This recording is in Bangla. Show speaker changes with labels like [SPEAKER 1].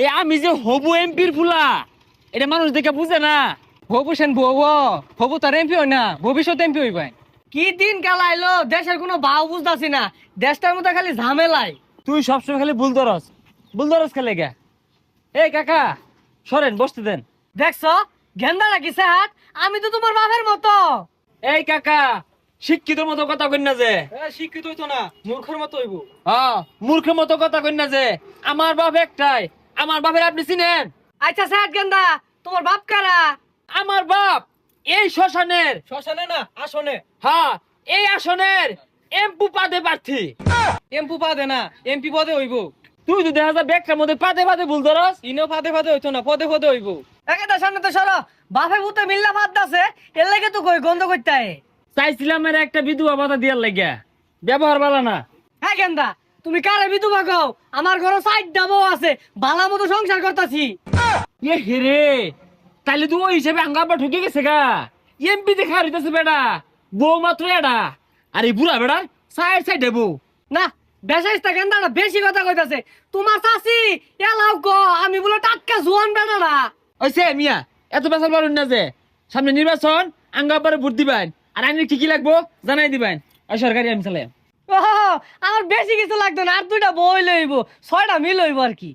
[SPEAKER 1] এই আমি যে হবু এমপির ফুলা এটা মানুষ দেখে বুঝে না।
[SPEAKER 2] হবু সেন বউ হবু তার এমপি হয় না, ভবিষ্যৎ এমপি হইবাই।
[SPEAKER 3] কি দিন কাল আইলো, দেশের কোনো ভাও বুঝতাছি না, দেশটার মধ্যে খালি ঝামেলাই।
[SPEAKER 1] তুই সবসময় খালি ভুল দরস খেলে গে। এই কাকা সরেন, বসতে দেন।
[SPEAKER 3] দেখছো গেন্দা রাখিছে হাত, আমি তো তোমার বাপের মতো।
[SPEAKER 1] এই কাকা শিক্ষিত মতো কথা কই না যে।
[SPEAKER 2] শিক্ষিত হইতো না, মূর্খের মতো হইব।
[SPEAKER 1] হ্যাঁ মূর্খের মতো কথা কই না যে। আমার বাপ একটাই, আমার বাপের আপনি চিনেন?
[SPEAKER 3] আচ্ছা স্যার গেন্দা, তোমার বাপ কারা?
[SPEAKER 1] আমার বাপ এই শ্মশানের,
[SPEAKER 2] শ্মশানে না আসনে।
[SPEAKER 1] হ্যাঁ এই আসনের এমপি পদে প্রার্থী।
[SPEAKER 2] এমপি পদে না, এমপি পদে হইব।
[SPEAKER 1] তুই তো দেখা যায় ব্যাগটার মধ্যে পাদে ভুল ধরস।
[SPEAKER 2] ইনো ফাদে ফাদে হইতো না, পদে পদে হইব।
[SPEAKER 3] একেটা সামনে তো সরো, বাপে ভূতে মিল্লা ভাত দাসে, এর লাগে তো কই গন্ধ করতে হয়।
[SPEAKER 1] চাইছিলাম এর একটা বিধবা ভাতা দিয়ার লাগিয়া, ব্যবহার ভালো না।
[SPEAKER 3] হ্যাঁ গেন্দা, তুমি কারে বিধবা কও? আমার ঘরে সাইড ডাবো আছে, ভালো মতো সংসার করতাছি।
[SPEAKER 1] এ হেরে, তাইলে তুই ওই হিসেবে আঙ্গাবা ঠকে গেছে গা। এমপি দেখা হইতেছে বেটা, বউ মাত্র এডা। আর এই বুড়া বেড়া সাইড দেবো
[SPEAKER 3] না বেশাইস্তা গেন্দাটা বেশি কথা কইতাছে। তোমার চাচি এলাও গো, আমি বলে টাটকা জোয়ান বেটা না।
[SPEAKER 1] ওইসে মিয়া এত বেসাল পারুন না যে। সামনে নির্বাচন, আঙ্গাবারে ভোট দিবেন, আর আইনের কি কি লাগবো জানাই দিবেন। ওই সরকারি আমি চালাই।
[SPEAKER 3] ওহ, আমার বেশি কিছু লাগতো না, আর দুইটা বই লইব, 6টা মিল হইব আর কি।